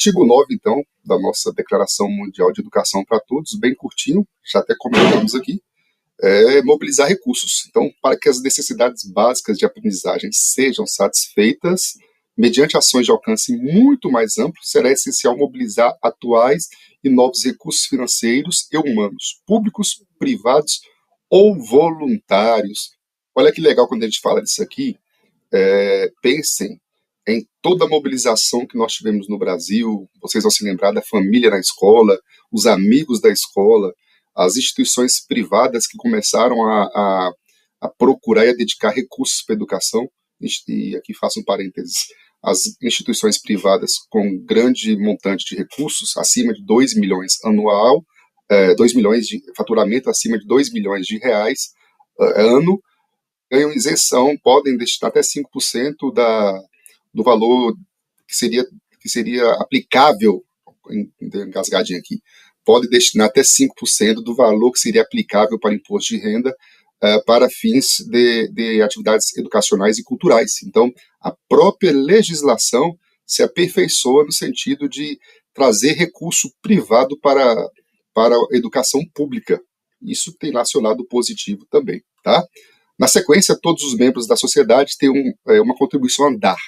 artigo 9, então, da nossa Declaração Mundial de Educação para Todos, bem curtinho, já até comentamos aqui, é mobilizar recursos. Então, para que as necessidades básicas de aprendizagem sejam satisfeitas, mediante ações de alcance muito mais amplo, será essencial mobilizar atuais e novos recursos financeiros e humanos, públicos, privados ou voluntários. Olha que legal quando a gente fala disso aqui. Pensem em toda a mobilização que nós tivemos no Brasil. Vocês vão se lembrar da família na escola, os amigos da escola, as instituições privadas que começaram a procurar e a dedicar recursos para a educação. E aqui faço um parênteses, as instituições privadas com grande montante de recursos, acima de 2 milhões anual, 2 milhões de faturamento acima de 2 milhões de reais ano, ganham isenção, podem destinar até 5% do valor que seria aplicável, engasgadinho aqui, pode destinar até 5% do valor que seria aplicável para imposto de renda para fins de atividades educacionais e culturais. Então, a própria legislação se aperfeiçoa no sentido de trazer recurso privado para a educação pública. Isso tem lá seu lado positivo também, tá? Na sequência, todos os membros da sociedade têm uma contribuição a dar.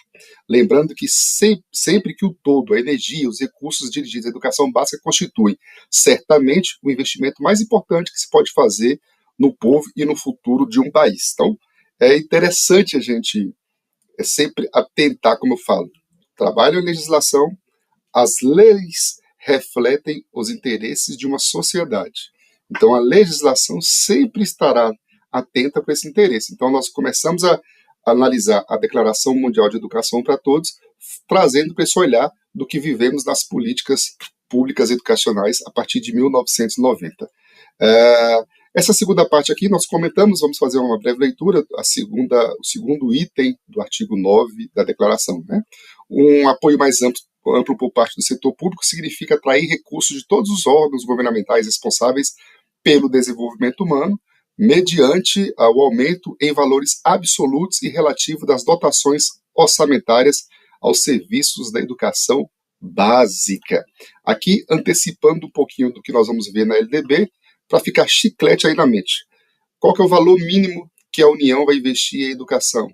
Lembrando que sempre que o todo, a energia, os recursos dirigidos à educação básica constituem certamente o investimento mais importante que se pode fazer no povo e no futuro de um país. Então, é interessante a gente sempre atentar, como eu falo, trabalho e legislação, as leis refletem os interesses de uma sociedade. Então, a legislação sempre estará atenta para esse interesse. Então, nós começamos a analisar a Declaração Mundial de Educação para Todos, trazendo para esse olhar do que vivemos nas políticas públicas educacionais a partir de 1990. Essa segunda parte aqui nós comentamos, vamos fazer uma breve leitura, o segundo item do artigo 9 da Declaração. Né? Um apoio mais amplo por parte do setor público significa atrair recursos de todos os órgãos governamentais responsáveis pelo desenvolvimento humano, mediante o aumento em valores absolutos e relativos das dotações orçamentárias aos serviços da educação básica. Aqui, antecipando um pouquinho do que nós vamos ver na LDB, para ficar chiclete aí na mente. Qual que é o valor mínimo que a União vai investir em educação?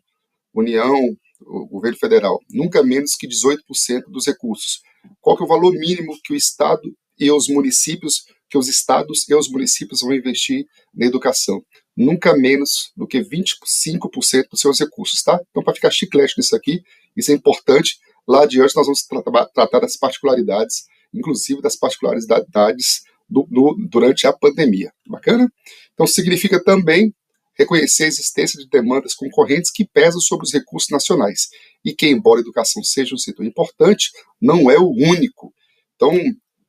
União, o governo federal, nunca menos que 18% dos recursos. Qual que é o valor mínimo que o Estado e os municípios, que os estados e os municípios vão investir na educação? Nunca menos do que 25% dos seus recursos, tá? Então, para ficar chiclete nisso aqui, isso é importante. Lá adiante nós vamos tratar das particularidades, inclusive das particularidades durante a pandemia. Bacana? Então, significa também reconhecer a existência de demandas concorrentes que pesam sobre os recursos nacionais e que, embora a educação seja um setor importante, não é o único. Então,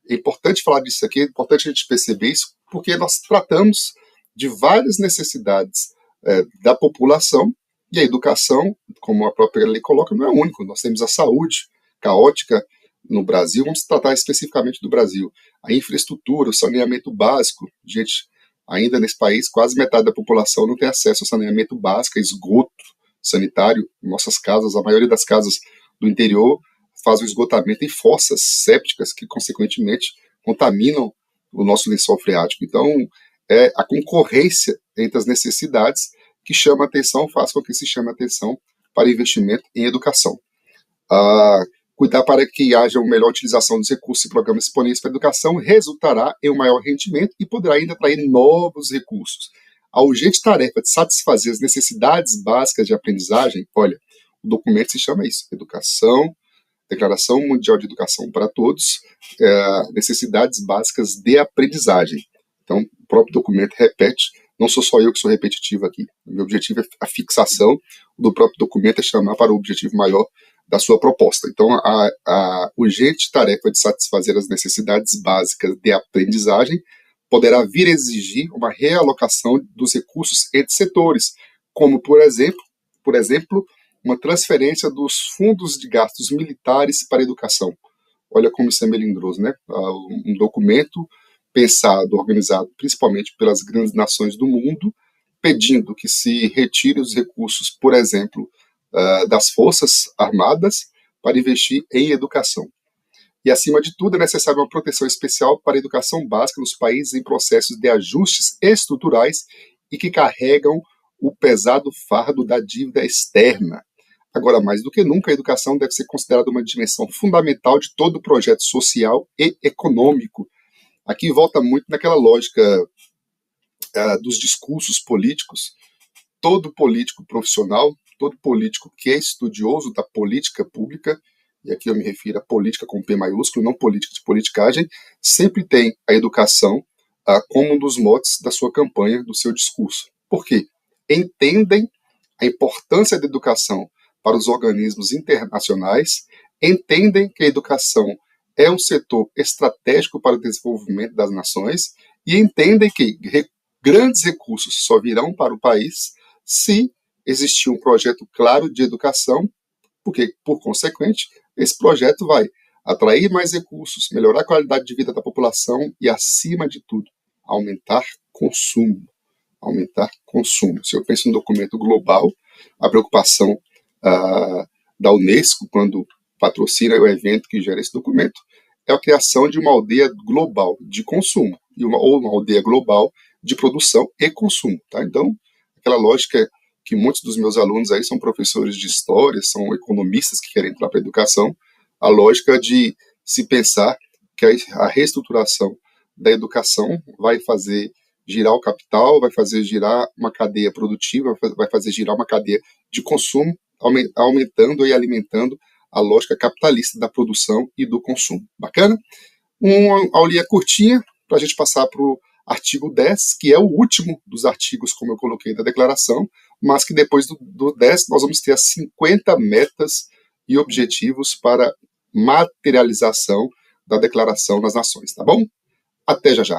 é importante falar disso aqui, é importante a gente perceber isso, porque nós tratamos de várias necessidades da população, e a educação, como a própria lei coloca, não é o único. Nós temos a saúde caótica no Brasil, vamos tratar especificamente do Brasil, a infraestrutura, o saneamento básico. Gente, ainda nesse país, quase metade da população não tem acesso ao saneamento básico, esgoto sanitário. Em nossas casas, a maioria das casas do interior faz o esgotamento em fossas sépticas que, consequentemente, contaminam o nosso lençol freático. Então, é a concorrência entre as necessidades que chama a atenção, faz com que se chame a atenção para investimento em educação. Cuidar para que haja uma melhor utilização dos recursos e programas disponíveis para a educação resultará em um maior rendimento e poderá ainda atrair novos recursos. A urgente tarefa de satisfazer as necessidades básicas de aprendizagem, olha, o documento se chama isso, Declaração Mundial de Educação para Todos, necessidades básicas de aprendizagem. Então, o próprio documento repete, não sou só eu que sou repetitivo aqui, o meu objetivo é a fixação do próprio documento, é chamar para o objetivo maior da sua proposta. Então, a urgente tarefa de satisfazer as necessidades básicas de aprendizagem poderá vir a exigir uma realocação dos recursos entre setores, como, por exemplo, uma transferência dos fundos de gastos militares para a educação. Olha como isso é melindroso, né? Um documento pensado, organizado principalmente pelas grandes nações do mundo, pedindo que se retire os recursos, por exemplo, das Forças Armadas para investir em educação. E, acima de tudo, é necessária uma proteção especial para a educação básica nos países em processos de ajustes estruturais e que carregam o pesado fardo da dívida externa. Agora, mais do que nunca, a educação deve ser considerada uma dimensão fundamental de todo o projeto social e econômico. Aqui volta muito naquela lógica dos discursos políticos. Todo político profissional, todo político que é estudioso da política pública, e aqui eu me refiro a política com P maiúsculo, não política de politicagem, sempre tem a educação como um dos motes da sua campanha, do seu discurso. Por quê? Entendem a importância da educação para os organismos internacionais, entendem que a educação é um setor estratégico para o desenvolvimento das nações e entendem que grandes recursos só virão para o país se existir um projeto claro de educação, porque, por consequente, esse projeto vai atrair mais recursos, melhorar a qualidade de vida da população e, acima de tudo, aumentar consumo. Aumentar consumo. Se eu penso no documento global, a preocupação da Unesco, quando patrocina o evento que gera esse documento, é a criação de uma aldeia global de consumo, ou uma aldeia global de produção e consumo. Tá? Então, aquela lógica que muitos dos meus alunos aí são professores de história, são economistas que querem entrar para a educação, a lógica de se pensar que a reestruturação da educação vai fazer girar o capital, vai fazer girar uma cadeia produtiva, vai fazer girar uma cadeia de consumo, aumentando e alimentando a lógica capitalista da produção e do consumo. Bacana? Uma aulinha curtinha para a gente passar para o artigo 10, que é o último dos artigos, como eu coloquei, da declaração, mas que depois do 10 nós vamos ter as 50 metas e objetivos para materialização da Declaração das Nações, tá bom? Até já já.